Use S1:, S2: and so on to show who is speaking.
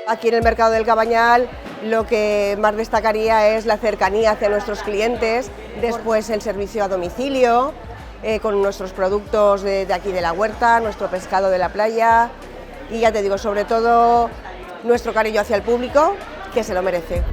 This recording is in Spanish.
S1: Aquí en el mercado del Cabañal lo que más destacaría es la cercanía hacia nuestros clientes, después el servicio a domicilio, con nuestros productos de aquí de la huerta, nuestro pescado de la playa y ya te digo, sobre todo nuestro cariño hacia el público, que se lo merece.